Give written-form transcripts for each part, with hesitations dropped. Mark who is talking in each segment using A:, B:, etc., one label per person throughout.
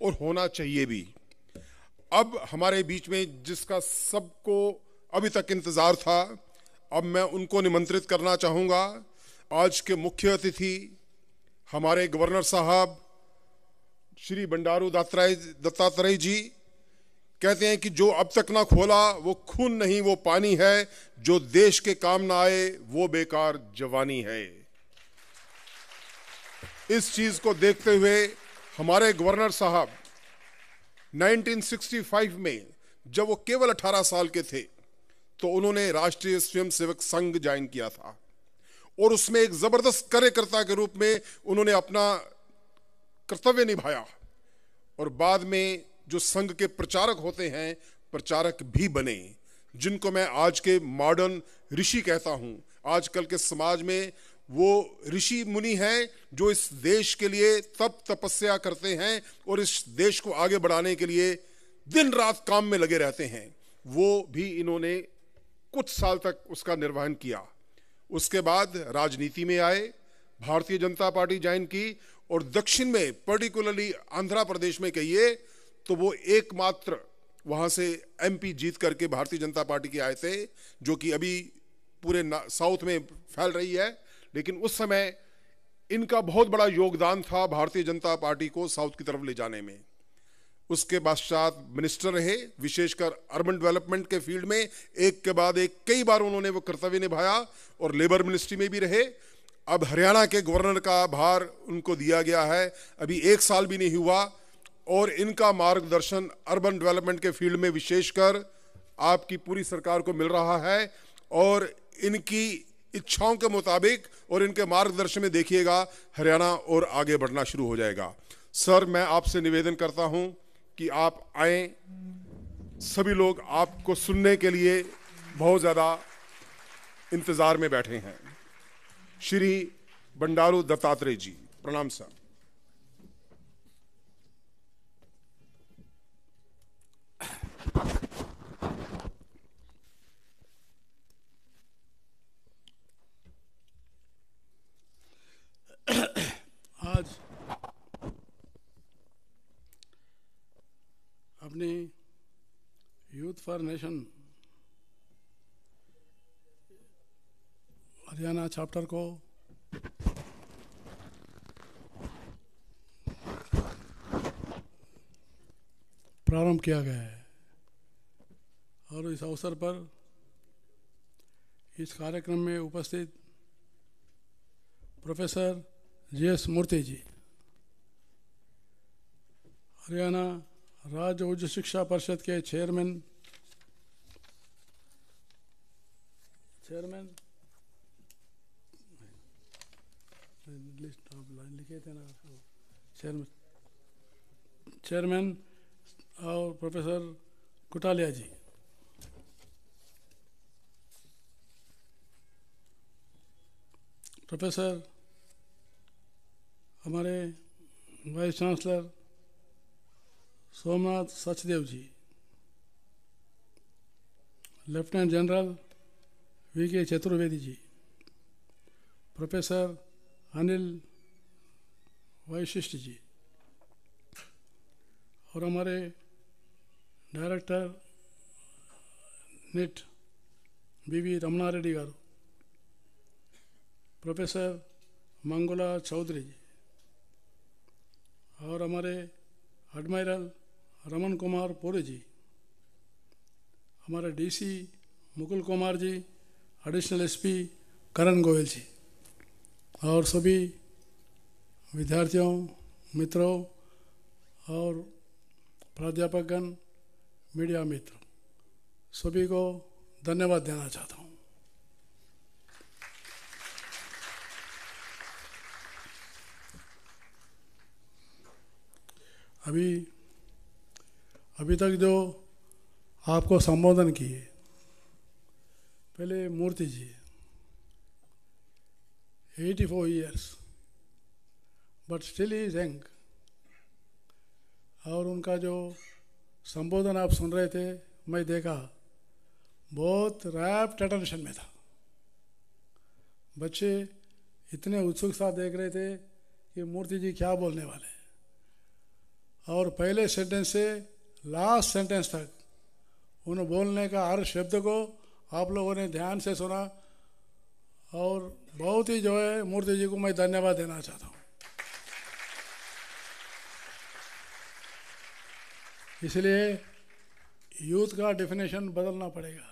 A: और होना चाहिए भी। अब हमारे बीच में जिसका सबको अभी तक इंतजार था, अब मैं उनको निमंत्रित करना चाहूँगा। आज के मुख्य अतिथि हमारे गवर्नर साहब श्री बंडारू दत्तात्रेय जी कहते हैं कि जो अब तक ना खोला वो खून नहीं वो पानी है, जो देश के काम ना आए वो बेकार जवानी है। इस चीज को देखते हुए हमारे गवर्नर साहब 1965 में जब वो केवल 18 साल के थे तो उन्होंने राष्ट्रीय स्वयंसेवक संघ ज्वाइन किया था और उसमें एक जबरदस्त कार्यकर्ता के रूप में उन्होंने अपना कर्तव्य निभाया और बाद में जो संघ के प्रचारक होते हैं, प्रचारक भी बने, जिनको मैं आज के मॉडर्न ऋषि कहता हूं। आजकल के समाज में वो ऋषि मुनि हैं जो इस देश के लिए तप तपस्या करते हैं और इस देश को आगे बढ़ाने के लिए दिन रात काम में लगे रहते हैं। वो भी इन्होंने कुछ साल तक उसका निर्वहन किया। उसके बाद राजनीति में आए, भारतीय जनता पार्टी ज्वाइन की और दक्षिण में पर्टिकुलरली आंध्र प्रदेश में कहिए तो वो एकमात्र वहां से एमपी जीत करके भारतीय जनता पार्टी के आए थे, जो कि अभी पूरे साउथ में फैल रही है। लेकिन उस समय इनका बहुत बड़ा योगदान था भारतीय जनता पार्टी को साउथ की तरफ ले जाने में। उसके पश्चात मिनिस्टर रहे, विशेषकर अर्बन डेवलपमेंट के फील्ड में एक के बाद एक कई बार उन्होंने वो कर्तव्य निभाया और लेबर मिनिस्ट्री में भी रहे। अब हरियाणा के गवर्नर का भार उनको दिया गया है, अभी 1 साल भी नहीं हुआ और इनका मार्गदर्शन अर्बन डेवलपमेंट के फील्ड में विशेषकर आपकी पूरी सरकार को मिल रहा है और इनकी इच्छाओं के मुताबिक और इनके मार्गदर्शन में देखिएगा हरियाणा और आगे बढ़ना शुरू हो जाएगा। सर, मैं आपसे निवेदन करता हूं कि आप आए, सभी लोग आपको सुनने के लिए बहुत ज़्यादा इंतज़ार में बैठे हैं। श्री बंडारू दत्तात्रेय जी, प्रणाम सर।
B: आज अपनी youth for nation Haryana chapter को प्रारंभ किया गया है और इस अवसर पर इस कार्यक्रम में उपस्थित प्रोफेसर जीएस मूर्ति जी, हरियाणा राज्य उच्च शिक्षा परिषद के चेयरमैन लिस्ट ऑफ लाइन लिखे थे ना, चेयरमैन और प्रोफेसर कुटालिया जी, प्रोफेसर हमारे वाइस चांसलर सोमनाथ सचदेव जी, lieutenant general VK Chaturvedi ji, professor Anil वैशिष्ट जी और हमारे डायरेक्टर निट बीवी रमना रेड्डी गारू, प्रोफेसर मंगोला चौधरी जी और हमारे एडमिरल रमन कुमार पुरी जी, हमारे DC Mukul Kumar ji, additional SP करण गोयल जी और सभी विद्यार्थियों, मित्रों और प्राध्यापकगण, मीडिया मित्र, सभी को धन्यवाद देना चाहता हूँ। अभी तक जो आपको संबोधन किए, पहले मूर्ति जी 84 years but still is young, और उनका जो संबोधन आप सुन रहे थे, मैं देखा बहुत रैप्ट अटेंशन में था। बच्चे इतने उत्सुक सा देख रहे थे कि मूर्ति जी क्या बोलने वाले। और पहले सेंटेंस से लास्ट सेंटेंस तक उन बोलने का हर शब्द को आप लोगों ने ध्यान से सुना, और बहुत ही जो है मूर्ति जी को मैं धन्यवाद देना चाहता हूँ। इसलिए यूथ का डेफिनेशन बदलना पड़ेगा।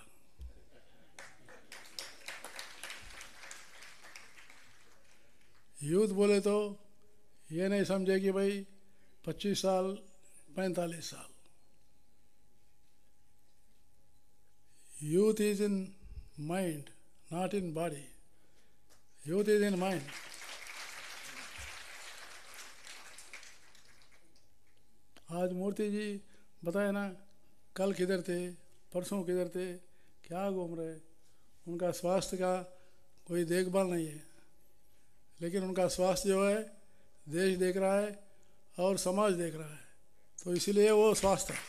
B: यूथ बोले तो ये नहीं समझे कि भाई 25 साल 45 साल। Youth is in mind, not in body. Youth is in mind. आज मूर्ति जी बताए ना, कल किधर थे, परसों किधर थे, क्या घूम रहे। उनका स्वास्थ्य का कोई देखभाल नहीं है, लेकिन उनका स्वास्थ्य जो है देश देख रहा है और समाज देख रहा है, तो इसीलिए वो स्वास्थ्य है।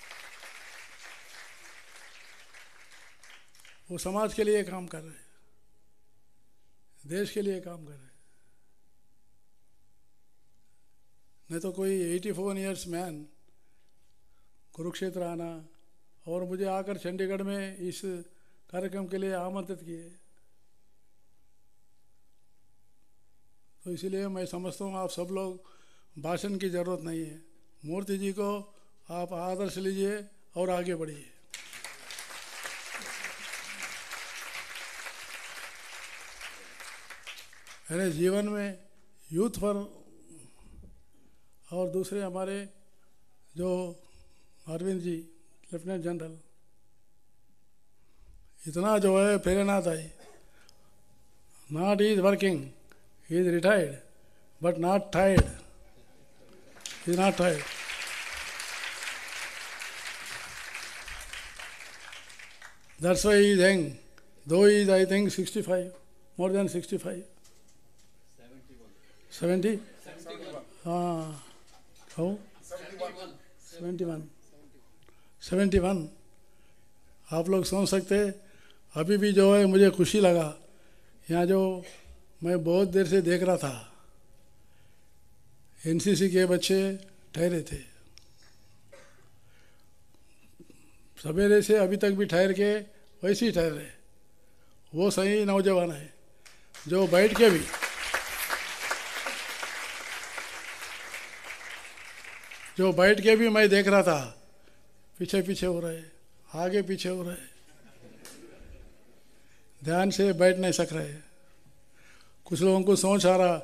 B: वो समाज के लिए काम कर रहे हैं, देश के लिए काम कर रहे हैं। नहीं तो कोई 84 ईयर्स मैन कुरुक्षेत्र आना और मुझे आकर चंडीगढ़ में इस कार्यक्रम के लिए आमंत्रित किए। तो इसीलिए मैं समझता हूँ आप सब लोग भाषण की ज़रूरत नहीं है, मूर्ति जी को आप आदर्श लीजिए और आगे बढ़िए। मेरे जीवन में यूथ पर और दूसरे हमारे जो अरविंद जी लेफ्टिनेंट जनरल, इतना जो है प्रेरणादायी। Not is working, he is retired but not tired. He is not tired. That's why he is young, though he is I think 65, more than 65. 70? How? 71. आप लोग समझ सकते, अभी भी जो है मुझे खुशी लगा, यहाँ जो मैं बहुत देर से देख रहा था, एनसीसी के बच्चे ठहरे थे, सवेरे से अभी तक भी ठहर के वैसे ही ठहर रहे। वो सही नौजवान है जो बैठ के भी मैं देख रहा था, पीछे पीछे हो रहे, आगे पीछे हो रहे, ध्यान से बैठ नहीं सक रहे। कुछ लोगों को सोच आ रहा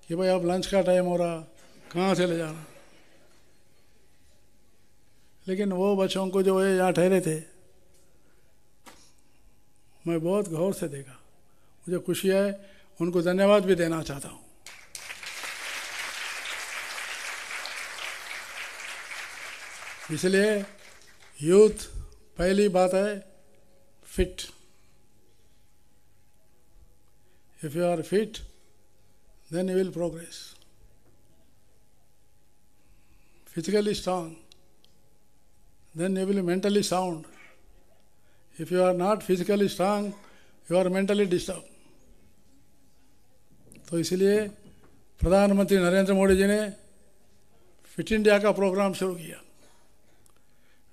B: कि भाई अब लंच का टाइम हो रहा, कहाँ से ले जाना। लेकिन वो बच्चों को जो है यहाँ ठहरे थे, मैं बहुत गौर से देखा, मुझे खुशी है, उनको धन्यवाद भी देना चाहता हूँ। इसलिए यूथ, पहली बात है fit. If you are fit, then you will progress. Physically strong, then you will be mentally sound. If you are not physically strong, you are mentally disturbed. तो इसलिए प्रधानमंत्री नरेंद्र मोदी जी ने फिट इंडिया का प्रोग्राम शुरू किया।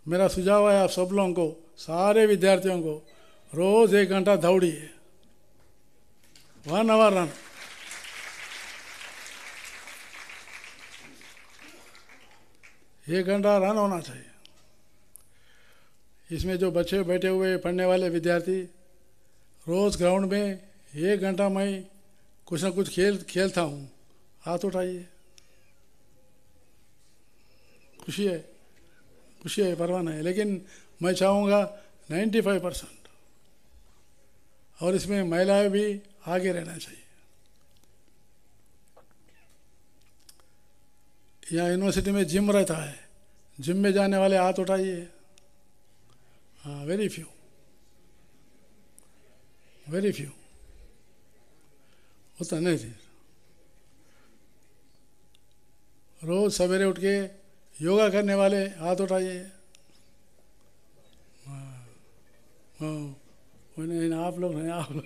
B: मेरा सुझाव है आप सब लोगों को, सारे विद्यार्थियों को, रोज 1 घंटा दौड़िए, 1 hour रन। एक घंटा रन होना चाहिए। इसमें जो बच्चे बैठे हुए पढ़ने वाले विद्यार्थी, रोज ग्राउंड में 1 घंटा मैं कुछ ना कुछ खेलता हूँ, हाथ उठाइए। खुशी है, परवाह नहीं, लेकिन मैं चाहूँगा 95%, और इसमें महिलाएं भी आगे रहना चाहिए। यहाँ यूनिवर्सिटी में जिम रहता है, जिम में जाने वाले हाथ उठाइए। हाँ, वेरी फ्यू। होता नहीं थी। रोज सवेरे उठ के योगा करने वाले हाथ उठाइए। नहीं, आप लोग नहीं, आप लोग।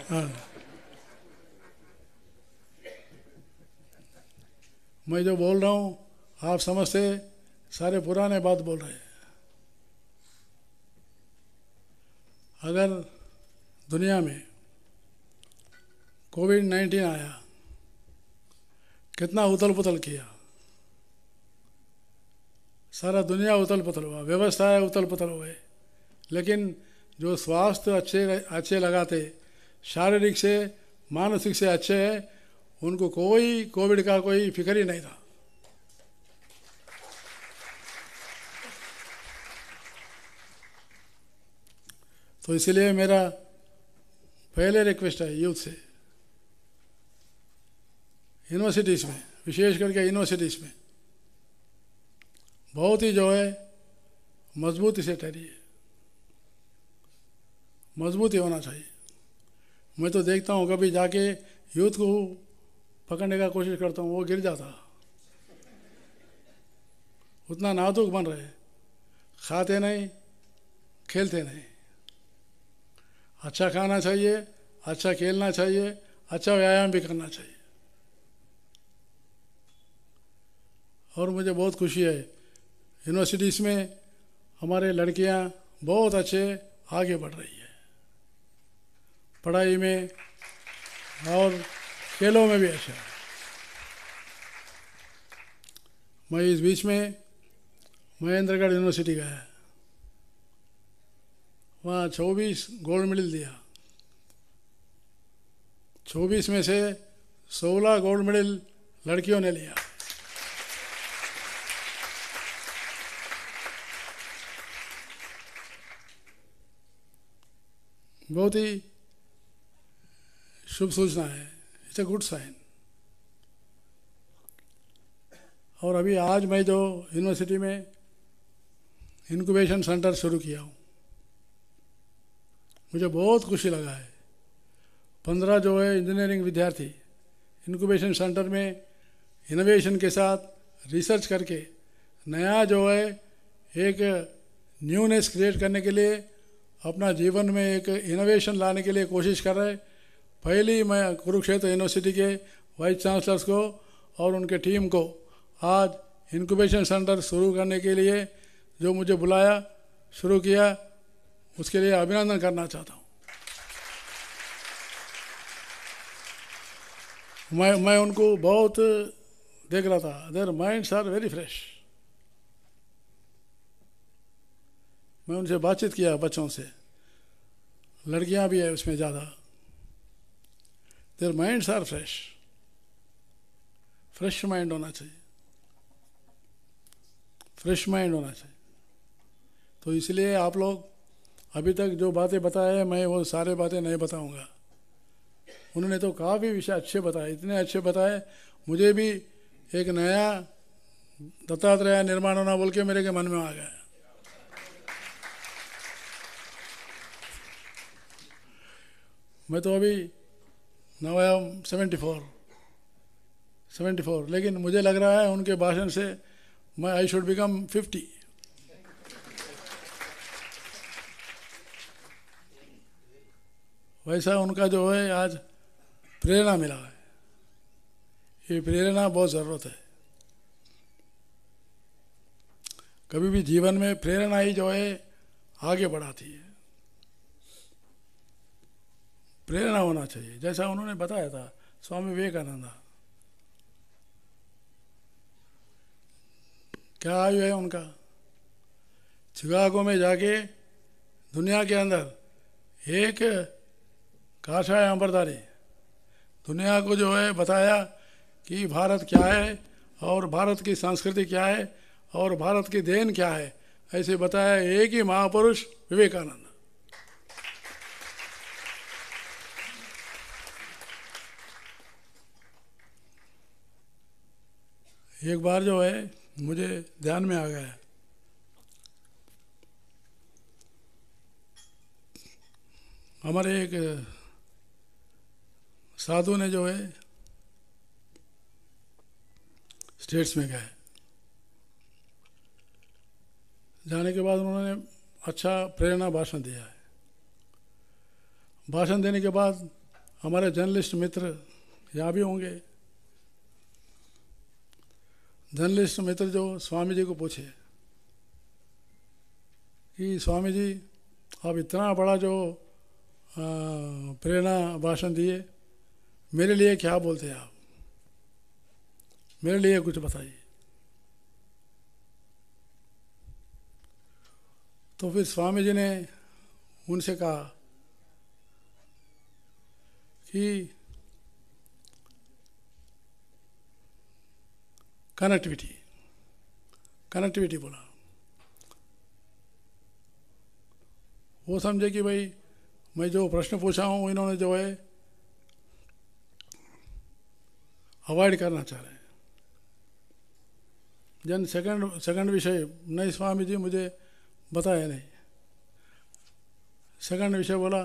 B: हाँ। मैं जो बोल रहा हूँ आप समझते सारे पुराने बात बोल रहे हैं। अगर दुनिया में कोविड-19 आया, कितना उथल पुथल किया, सारा दुनिया उथल पुथल हुआ, व्यवस्थाएं उथल पुथल हुए, लेकिन जो स्वास्थ्य अच्छे लगाते, शारीरिक से मानसिक से अच्छे है, उनको कोई कोविड का कोई फिक्र ही नहीं था। तो इसलिए मेरा पहले रिक्वेस्ट है यूथ से, यूनिवर्सिटीज़ में, विशेष करके यूनिवर्सिटीज़ में बहुत ही जो है मजबूती से ठहरिए, मजबूती होना चाहिए। मैं तो देखता हूँ कभी जाके यूथ को पकड़ने का कोशिश करता हूँ, वो गिर जाता, उतना नाजुक बन रहे, खाते नहीं, खेलते नहीं। अच्छा खाना चाहिए, अच्छा खेलना चाहिए, अच्छा व्यायाम भी करना चाहिए। और मुझे बहुत खुशी है यूनिवर्सिटीज़ में हमारे लड़कियां बहुत अच्छे आगे बढ़ रही है, पढ़ाई में और खेलों में भी अच्छा है। मैं इस बीच में महेंद्रगढ़ यूनिवर्सिटी गया, वहाँ 24 गोल्ड मेडल दिया, 24 में से 16 गोल्ड मेडल लड़कियों ने लिया। बहुत ही शुभ सूचना है, इट्स अ गुड साइन। और अभी आज मैं जो यूनिवर्सिटी में इनक्यूबेशन सेंटर शुरू किया हूँ, मुझे बहुत खुशी लगा है। 15 जो है इंजीनियरिंग विद्यार्थी इनक्यूबेशन सेंटर में इनोवेशन के साथ रिसर्च करके नया जो है एक न्यूनेस क्रिएट करने के लिए, अपना जीवन में एक इनोवेशन लाने के लिए कोशिश कर रहे। पहली मैं कुरुक्षेत्र यूनिवर्सिटी के वाइस चांसलर्स को और उनके टीम को आज इनक्यूबेशन सेंटर शुरू करने के लिए जो मुझे बुलाया, शुरू किया, उसके लिए अभिनंदन करना चाहता हूँ। मैं उनको बहुत देख रहा था, their minds are very fresh. मैं उनसे बातचीत किया, बच्चों से, लड़कियां भी है उसमें ज़्यादा। Their minds are fresh, fresh mind होना चाहिए, फ्रेश माइंड होना चाहिए। तो इसलिए आप लोग अभी तक जो बातें बताए हैं, मैं वो सारे बातें नहीं बताऊंगा। उन्होंने तो काफ़ी विषय अच्छे बताए, इतने अच्छे बताए, मुझे भी एक नया दत्तात्रेय निर्माण होना बोल के मेरे के मन में आ गया। मैं तो अभी नाउ आई एम 74, लेकिन मुझे लग रहा है उनके भाषण से मैं आई शुड बिकम 50। वैसा उनका जो है आज प्रेरणा मिला है, ये प्रेरणा बहुत ज़रूरत है। कभी भी जीवन में प्रेरणा ही जो है आगे बढ़ाती है, प्रेरणा होना चाहिए। जैसा उन्होंने बताया था स्वामी विवेकानंद, क्या आयु है उनका, शिकागो में जाके दुनिया के अंदर एक काशाय अंबरधारी दुनिया को जो है बताया कि भारत क्या है और भारत की संस्कृति क्या है और भारत की देन क्या है, ऐसे बताया एक ही महापुरुष विवेकानंद। एक बार जो है मुझे ध्यान में आ गया, हमारे एक साधु ने जो है स्टेट्स में गए, जाने के बाद उन्होंने अच्छा प्रेरणा भाषण दिया है। भाषण देने के बाद हमारे जर्नलिस्ट मित्र यहाँ भी होंगे, जर्नलिस्ट मित्र जो स्वामी जी को पूछे कि स्वामी जी आप इतना बड़ा जो प्रेरणा भाषण दिए, मेरे लिए क्या बोलते हैं आप, मेरे लिए कुछ बताइए। तो फिर स्वामी जी ने उनसे कहा कि कनेक्टिविटी बोला। वो समझे कि भाई मैं जो प्रश्न पूछा हूँ इन्होंने जो है अवॉइड करना चाह रहे हैं। जन सेकंड विषय नहीं स्वामी जी मुझे बताया नहीं। सेकंड विषय बोला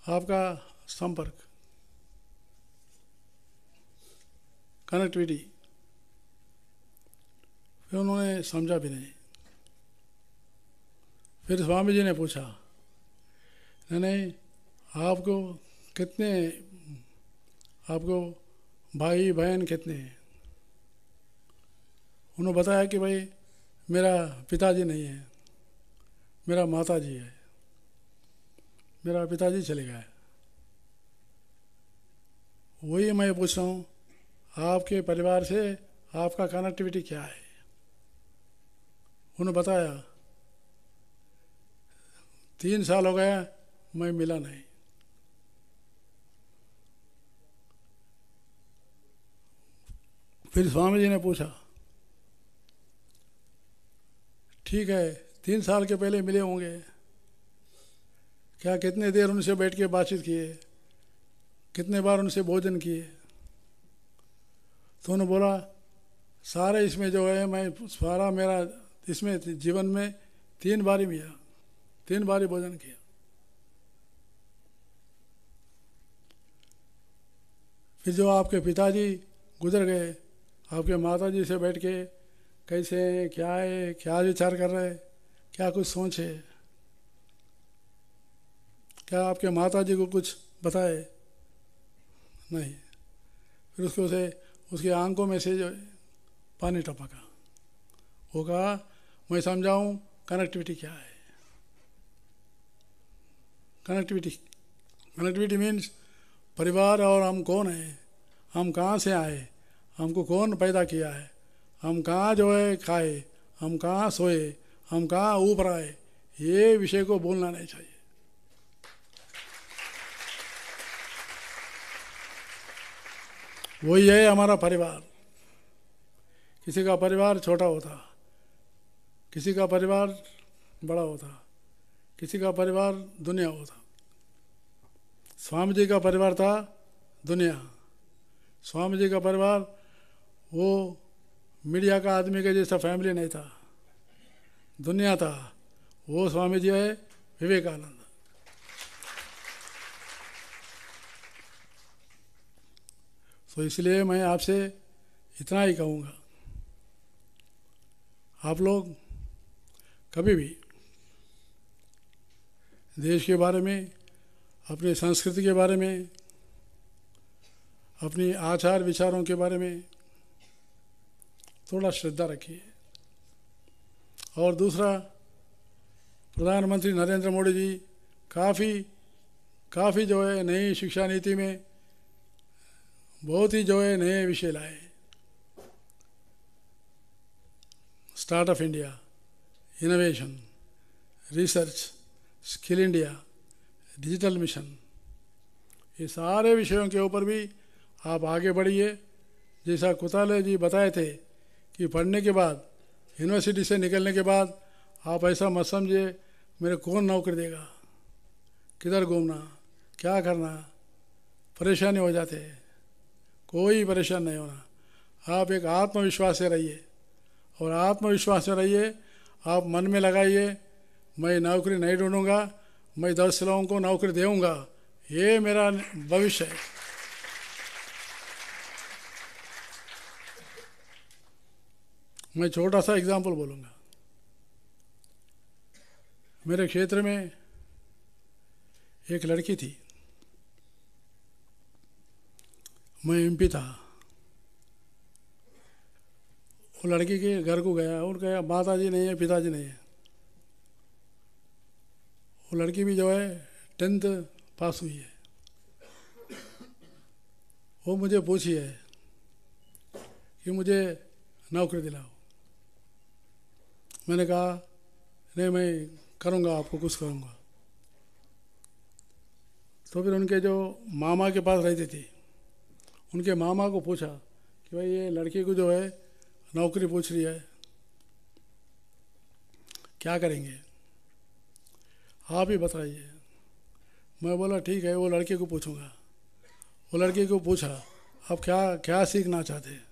B: आपका संपर्क, कनेक्टिविटी। फिर उन्होंने समझा भी नहीं। फिर स्वामी जी ने पूछा नहीं आपको भाई बहन कितने हैं? उन्होंने बताया कि भाई मेरा पिताजी नहीं है, मेरा माताजी है, मेरा पिताजी चले गए। वही मैं पूछ रहा हूँ आपके परिवार से आपका कनेक्टिविटी क्या है? उन्होंने बताया 3 साल हो गया मैं मिला नहीं। फिर स्वामी जी ने पूछा ठीक है 3 साल के पहले मिले होंगे, क्या कितने देर उनसे बैठ के बातचीत किए, कितने बार उनसे भोजन किए? तो उन्होंने बोला सारे इसमें जो है मैं सारा मेरा इसमें जीवन में 3 बार ही मिला, 3 बार ही भोजन किया। फिर जो आपके पिताजी गुजर गए, आपके माताजी से बैठ के कैसे है, क्या है, क्या विचार कर रहे हैं, क्या कुछ सोचे, क्या आपके माताजी को कुछ बताए? नहीं। फिर उसकी आंखों में से जो पानी टपका। वो कहा मैं समझाऊं कनेक्टिविटी क्या है। कनेक्टिविटी मीन्स परिवार और हम कौन हैं, हम कहाँ से आए, हमको कौन पैदा किया है, हम कहाँ जो है खाए, हम कहाँ सोए, हम कहाँ ऊपर आए, ये विषय को बोलना नहीं चाहिए। वही है हमारा परिवार। किसी का परिवार छोटा होता, किसी का परिवार बड़ा होता, किसी का परिवार दुनिया होता। स्वामी जी का परिवार था दुनिया। स्वामी जी का परिवार वो मीडिया का आदमी के जैसा फैमिली नहीं था, दुनिया था। वो स्वामी जी है विवेकानंद। तो इसलिए मैं आपसे इतना ही कहूँगा, आप लोग कभी भी देश के बारे में, अपनी संस्कृति के बारे में, अपनी आचार विचारों के बारे में थोड़ा श्रद्धा रखिए। और दूसरा, प्रधानमंत्री नरेंद्र मोदी जी काफ़ी जो है नई शिक्षा नीति में बहुत ही जो है नए विषय लाए। Startup India, innovation, research, skill India, digital mission, ये सारे विषयों के ऊपर भी आप आगे बढ़िए। जैसा कुताले जी बताए थे कि पढ़ने के बाद, यूनिवर्सिटी से निकलने के बाद आप ऐसा मत समझिए मेरे कौन नौकरी देगा, किधर घूमना, क्या करना, परेशानी हो जाते हैं। कोई परेशान नहीं होना। आप एक आत्मविश्वास से रहिए, और आत्मविश्वास से रहिए। आप मन में लगाइए मैं नौकरी नहीं ढूंढूंगा, मैं 10 लोगों को नौकरी दूंगा, ये मेरा भविष्य है। मैं छोटा सा एग्जाम्पल बोलूँगा। मेरे क्षेत्र में एक लड़की थी, मैं एमपी था, वो लड़की के घर को गया, उनका माता जी नहीं है, पिताजी नहीं है। वो लड़की भी जो है 10th पास हुई है। वो मुझे पूछी है कि मुझे नौकरी दिलाओ। मैंने कहा नहीं, मैं करूँगा, आपको कुछ करूँगा। तो फिर उनके जो मामा के पास रहती थी, उनके मामा को पूछा कि भाई ये लड़की को जो है नौकरी पूछ रही है, क्या करेंगे, आप ही बताइए। मैं बोला ठीक है, वो लड़के को पूछूंगा। वो लड़के को पूछा आप क्या क्या सीखना चाहते हैं।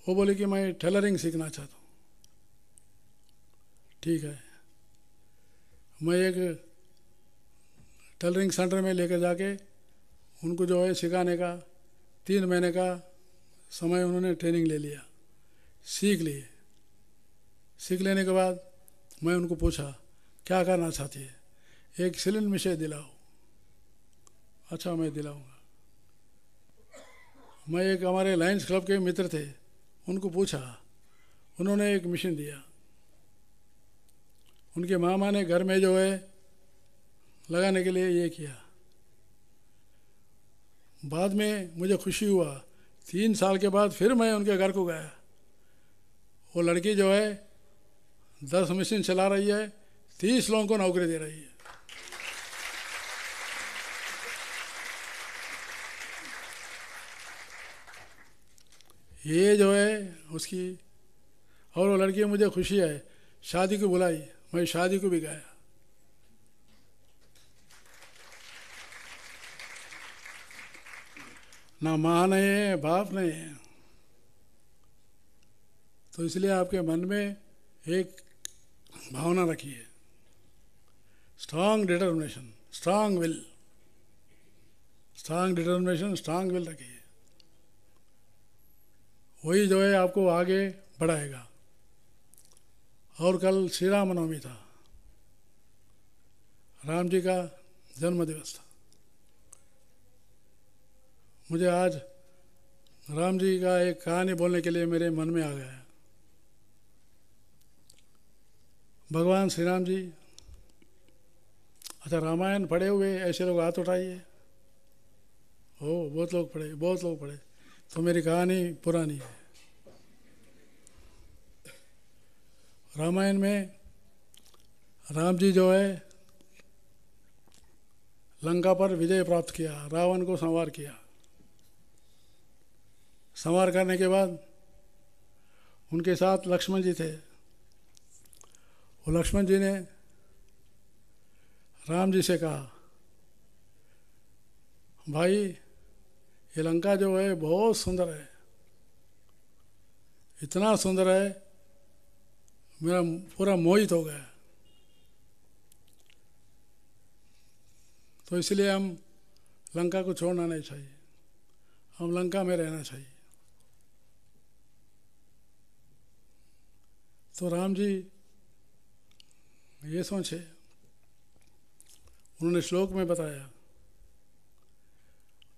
B: वो बोले कि मैं टेलरिंग सीखना चाहता हूँ। ठीक है, मैं एक टेलरिंग सेंटर में लेकर जाके उनको जो है सिखाने का 3 महीने का समय उन्होंने ट्रेनिंग ले लिया, सीख लिए। सीख लेने के बाद मैं उनको पूछा क्या करना चाहती है। एक सिलिंग मशीन दिलाओ। अच्छा, मैं दिलाऊंगा। मैं एक हमारे लायंस क्लब के मित्र थे, उनको पूछा, उन्होंने एक मशीन दिया। उनके मामा ने घर में जो है लगाने के लिए ये किया। बाद में मुझे खुशी हुआ, 3 साल के बाद फिर मैं उनके घर को गया। वो लड़की जो है 10 मशीन चला रही है, 30 लोगों को नौकरी दे रही है। ये जो है उसकी, और वो लड़की मुझे खुशी है, शादी को बुलाई, मैं शादी को भी गया। ना माँ नहीं है, बाप नहीं है, तो इसलिए आपके मन में एक भावना रखिए, strong determination, strong will, strong determination, strong will रखिए। वही जो है आपको आगे बढ़ाएगा। और कल श्री राम नवमी था, राम जी का जन्म दिवस था। मुझे आज राम जी का एक कहानी बोलने के लिए मेरे मन में आ गया। भगवान श्री राम जी, अच्छा रामायण पढ़े हुए ऐसे लोग हाथ उठाइए। ओ, बहुत लोग पढ़े, बहुत लोग पढ़े, तो मेरी कहानी पुरानी है। रामायण में राम जी जो है लंका पर विजय प्राप्त किया, रावण को संहार किया। संहार करने के बाद उनके साथ लक्ष्मण जी थे। वो लक्ष्मण जी ने राम जी से कहा, भाई ये लंका जो है बहुत सुंदर है, इतना सुंदर है, मेरा पूरा मोहित हो गया। तो इसलिए हम लंका को छोड़ना नहीं चाहिए, हम लंका में रहना चाहिए। तो राम जी ये सोचे, उन्होंने श्लोक में बताया,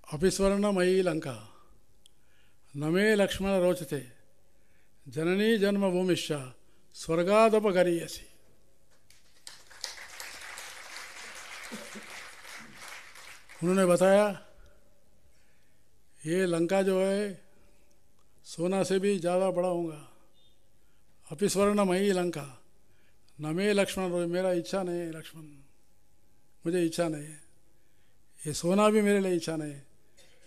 B: अभिस्वर्णमयी लंका न मे लक्ष्मण रोचते जननी जन्मभूमिश्च स्वर्गादपगरीयसी। उन्होंने बताया ये लंका जो है सोना से भी ज़्यादा बड़ा होगा। अभिस्वर्णमयी लंका न मे लक्ष्मण रोच, मेरा इच्छा नहीं है लक्ष्मण, मुझे इच्छा नहीं है, ये सोना भी मेरे लिए इच्छा नहीं है,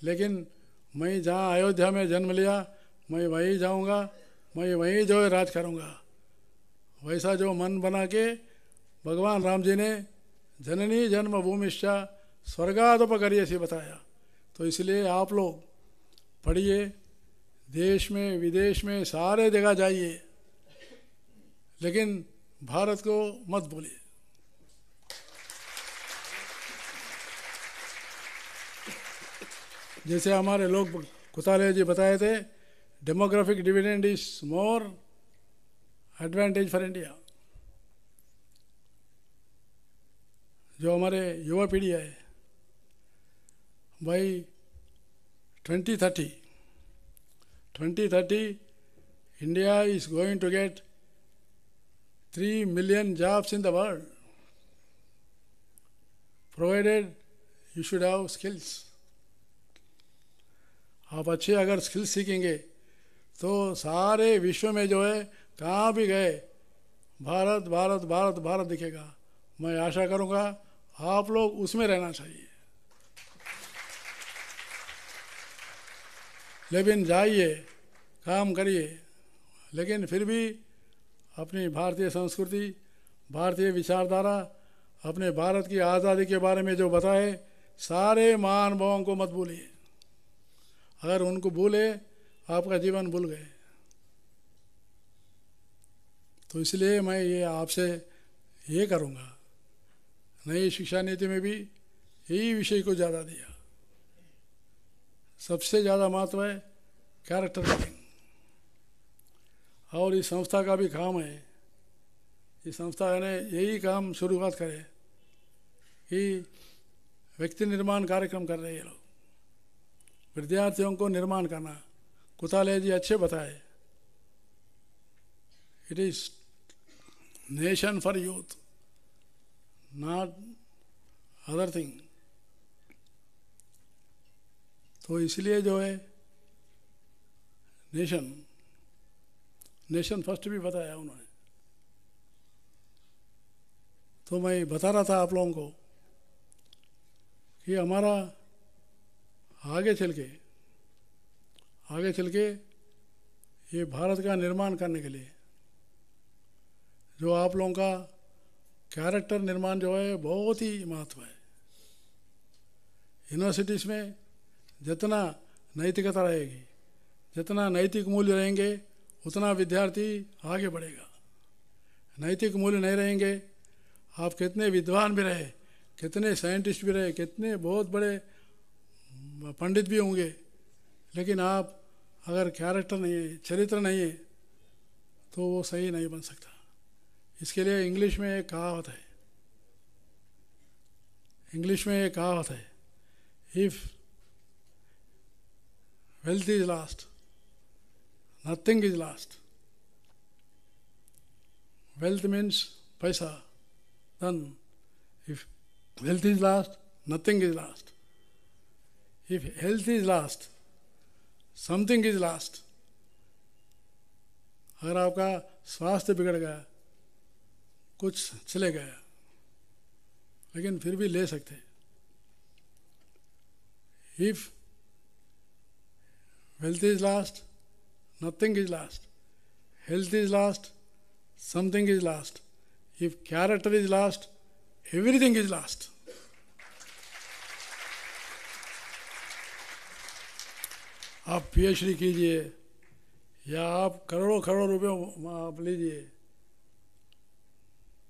B: लेकिन मैं जहाँ अयोध्या में जन्म लिया मैं वहीं जाऊँगा, मैं वहीं जो है राज करूँगा। वैसा जो मन बना के भगवान राम जी ने जननी जन्मभूमिश्च स्वर्गादपगरीयसी बताया। तो इसलिए आप लोग पढ़िए, देश में विदेश में सारे जगह जाइए, लेकिन भारत को मत भूलिए। जैसे हमारे लोग कुताले जी बताए थे, demographic dividend is more advantage for India. जो हमारे युवा पीढ़ी है भाई, 2030 India is going to get 3 million jobs in the world, provided you should have skills. आप अच्छे अगर स्किल्स सीखेंगे तो सारे विश्व में जो है कहाँ भी गए भारत भारत भारत भारत दिखेगा। मैं आशा करूँगा आप लोग उसमें रहना चाहिए। लेकिन जाइए, काम करिए, लेकिन फिर भी अपनी भारतीय संस्कृति, भारतीय विचारधारा, अपने भारत की आज़ादी के बारे में जो बताए सारे महानुभावों को मत भूलिए। अगर उनको भूले आपका जीवन भूल गए। तो इसलिए मैं ये आपसे ये करूँगा, नई शिक्षा नीति में भी यही विषय को ज़्यादा दिया। सबसे ज़्यादा महत्व है कैरेक्टर बिल्डिंग, और इस संस्था का भी काम है, इस संस्था ने यही काम शुरुआत करे कि व्यक्ति निर्माण कार्यक्रम कर रहे हैं लोग, विद्यार्थियों को निर्माण करना। कुताले जी अच्छे बताए, it is nation for youth, not other thing. तो इसलिए जो है नेशन फर्स्ट भी बताया उन्होंने। तो मैं बता रहा था आप लोगों को कि हमारा आगे चल के ये भारत का निर्माण करने के लिए जो आप लोगों का कैरेक्टर निर्माण जो है बहुत ही महत्व है। यूनिवर्सिटीज़ में जितना नैतिकता रहेगी, जितना नैतिक मूल्य रहेंगे, उतना विद्यार्थी आगे बढ़ेगा। नैतिक मूल्य नहीं रहेंगे, आप कितने विद्वान भी रहे, कितने साइंटिस्ट भी रहे, कितने बहुत बड़े पंडित भी होंगे, लेकिन आप अगर कैरेक्टर नहीं है, चरित्र नहीं है, तो वो सही नहीं बन सकता। इसके लिए इंग्लिश में एक कहावत है, if wealth is lost, nothing is lost. Wealth means paisa, then if wealth is lost, nothing is lost. If health is lost, something is lost. अगर आपका स्वास्थ्य बिगड़ गया, कुछ चले गया, लेकिन फिर भी ले सकते। If wealth is lost, nothing is lost. Health is lost, something is lost. If character is lost, everything is lost. आप PhD कीजिए या आप करोड़ों करोड़ रुपए आप लीजिए,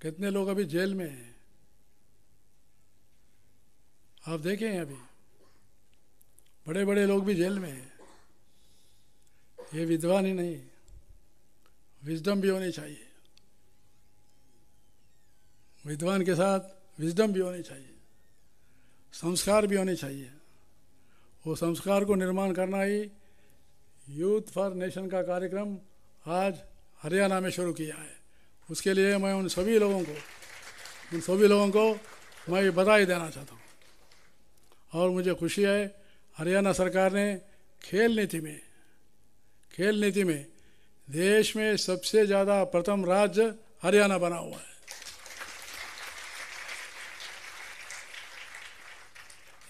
B: कितने लोग अभी जेल में हैं आप देखें, अभी बड़े बड़े लोग भी जेल में हैं। ये विद्वान ही नहीं, विजडम भी होनी चाहिए। विद्वान के साथ विजडम भी होनी चाहिए, संस्कार भी होने चाहिए। वो संस्कार को निर्माण करना ही यूथ फॉर नेशन का कार्यक्रम आज हरियाणा में शुरू किया है। उसके लिए मैं उन सभी लोगों को मैं बधाई देना चाहता हूँ। और मुझे खुशी है हरियाणा सरकार ने खेल नीति में देश में सबसे ज़्यादा प्रथम राज्य हरियाणा बना हुआ है।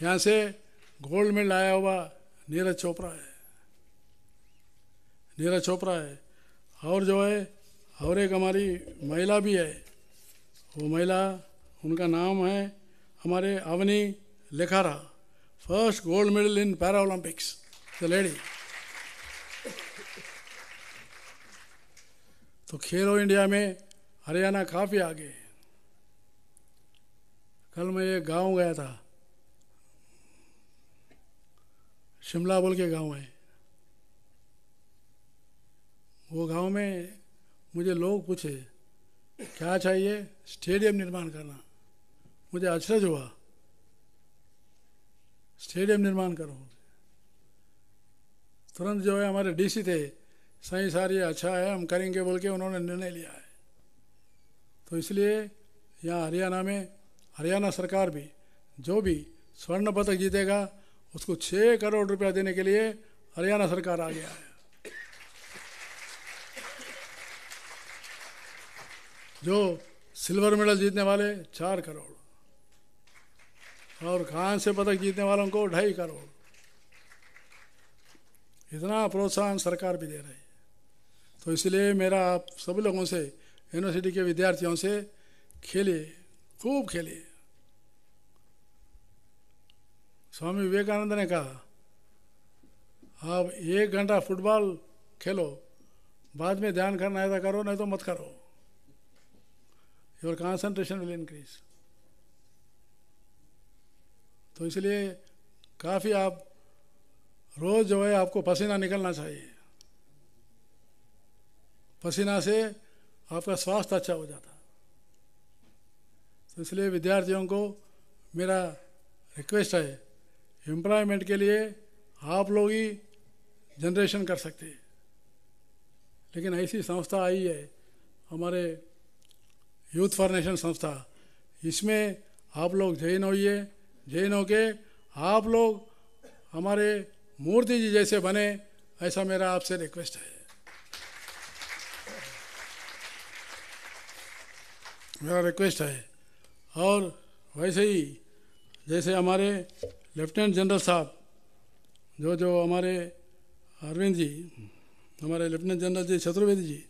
B: यहाँ से गोल्ड मेडल आया हुआ नीरज चोपड़ा है। और जो है और एक हमारी महिला भी है, वो महिला उनका नाम है हमारे Avani Lekhara, first gold medal in para Olympics, the lady. तो खेलो इंडिया में हरियाणा काफ़ी आगे है। कल मैं एक गांव गया था, शिमला बोल के गांव है। वो गांव में मुझे लोग पूछे क्या चाहिए, स्टेडियम निर्माण करना। मुझे आश्चर्य हुआ, स्टेडियम निर्माण करो। तुरंत जो है हमारे डीसी थे सही सारी अच्छा है, हम करेंगे बोल के उन्होंने निर्णय लिया है। तो इसलिए यहाँ हरियाणा में हरियाणा सरकार भी जो भी स्वर्ण पदक जीतेगा उसको 6 करोड़ रुपया देने के लिए हरियाणा सरकार आ गया है। जो सिल्वर मेडल जीतने वाले 4 करोड़ और कांस्य पदक जीतने वालों को 2.5 करोड़, इतना प्रोत्साहन सरकार भी दे रही है। तो इसलिए मेरा आप सभी लोगों से, यूनिवर्सिटी के विद्यार्थियों से, खेलिए, खूब खेलिए। स्वामी विवेकानंद ने कहा आप 1 घंटा फुटबॉल खेलो, बाद में ध्यान करना है तो करो, नहीं तो मत करो। Your concentration will increase. तो इसलिए काफ़ी आप रोज़ जो है आपको पसीना निकलना चाहिए। पसीना से आपका स्वास्थ्य अच्छा हो जाता। तो इसलिए विद्यार्थियों को मेरा रिक्वेस्ट है, एम्प्लॉयमेंट के लिए आप लोग ही जनरेशन कर सकते हैं, लेकिन ऐसी संस्था आई है हमारे यूथ फॉर नेशन संस्था, इसमें आप लोग जॉइन होइए। जॉइन होके आप लोग हमारे मूर्ति जी जैसे बने, ऐसा मेरा आपसे रिक्वेस्ट है। मेरा रिक्वेस्ट है। और वैसे ही जैसे हमारे लेफ्टिनेंट जनरल साहब जो हमारे अरविंद जी, हमारे लेफ्टिनेंट जनरल जी चतुर्वेदी जी,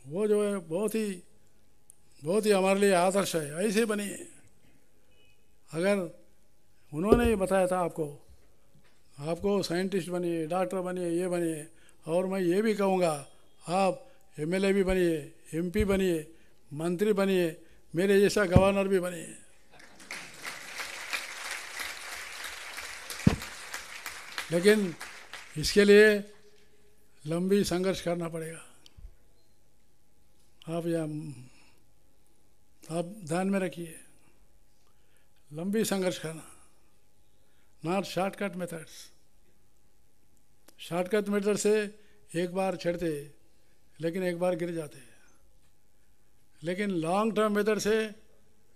B: वो जो है बहुत ही हमारे लिए आदर्श है। ऐसे बनिए। अगर उन्होंने ही बताया था आपको साइंटिस्ट बनिए, डॉक्टर बनिए, ये बनिए, और मैं ये भी कहूँगा आप एमएलए भी बनिए, एमपी बनिए, मंत्री बनिए, मेरे जैसा गवर्नर भी बनिए। लेकिन इसके लिए लंबी संघर्ष करना पड़ेगा। आप ध्यान में रखिए, लंबी संघर्ष करना, not shortcut methods. Shortcut method से एक बार चढ़ते लेकिन एक बार गिर जाते, लेकिन लॉन्ग टर्म मेथड से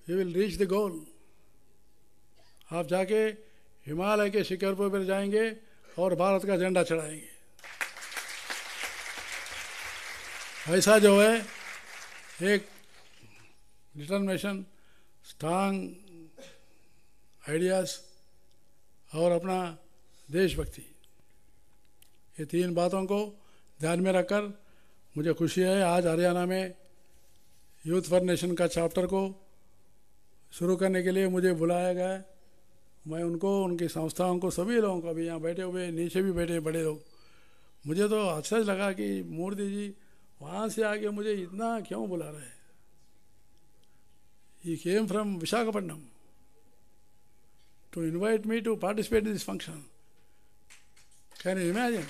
B: you will reach the goal. आप जाके हिमालय के शिखर पर जाएंगे और भारत का झंडा चढ़ाएंगे। ऐसा जो है एक डिटर्मिनेशन, स्ट्रांग आइडियाज़ और अपना देशभक्ति, ये 3 बातों को ध्यान में रखकर मुझे खुशी है आज हरियाणा में यूथ फॉर नेशन का चैप्टर को शुरू करने के लिए मुझे बुलाया गया है। मैं उनको, उनकी संस्थाओं को, सभी लोगों को, अभी यहाँ बैठे हुए नीचे भी बैठे बड़े लोग, मुझे तो आश्चर्य लगा कि मूर्ति जी वहाँ से आके मुझे इतना क्यों बुला रहे हैं। He came from Visakhapatnam to invite me to participate in this function. Can you imagine?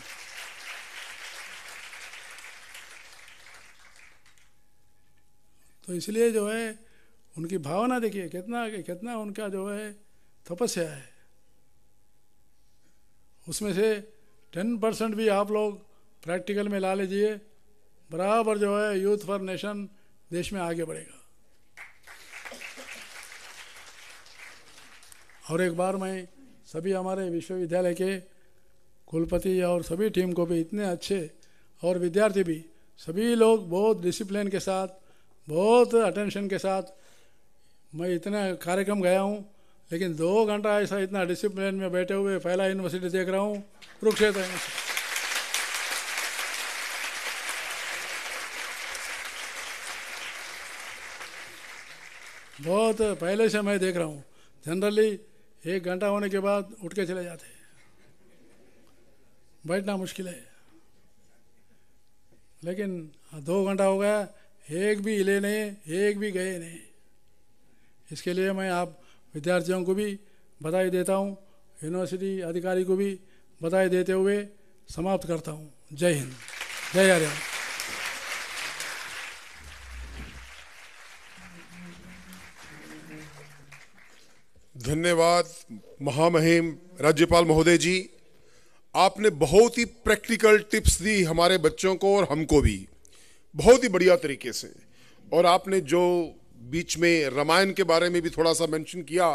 B: तो इसलिए जो है उनकी भावना देखिए, कितना उनका जो है तपस्या है। उसमें से 10% भी आप लोग प्रैक्टिकल में ला लीजिए, बराबर जो है यूथ फॉर नेशन देश में आगे बढ़ेगा। और एक बार मैं सभी हमारे विश्वविद्यालय के कुलपति और सभी टीम को भी, इतने अच्छे, और विद्यार्थी भी, सभी लोग बहुत डिसिप्लिन के साथ, बहुत अटेंशन के साथ, मैं इतना कार्यक्रम गया हूँ, लेकिन 2 घंटा ऐसा इतना डिसिप्लिन में बैठे हुए पहला यूनिवर्सिटी देख रहा हूँ, कुरुक्षेत्र यूनिवर्सिटी। बहुत पहले से मैं देख रहा हूँ। जनरली 1 घंटा होने के बाद उठ के चले जाते, बैठना मुश्किल है। लेकिन 2 घंटा हो गया, एक भी हिले नहीं, एक भी गए नहीं। इसके लिए मैं आप विद्यार्थियों को भी बधाई देता हूँ, यूनिवर्सिटी अधिकारी को भी बधाई देते हुए समाप्त करता हूँ। जय हिंद, जय हरियाणा।
A: धन्यवाद महामहिम राज्यपाल महोदय जी। आपने बहुत ही प्रैक्टिकल टिप्स दी हमारे बच्चों को और हमको भी, बहुत ही बढ़िया तरीके से। और आपने जो बीच में रामायण के बारे में भी थोड़ा सा मेंशन किया,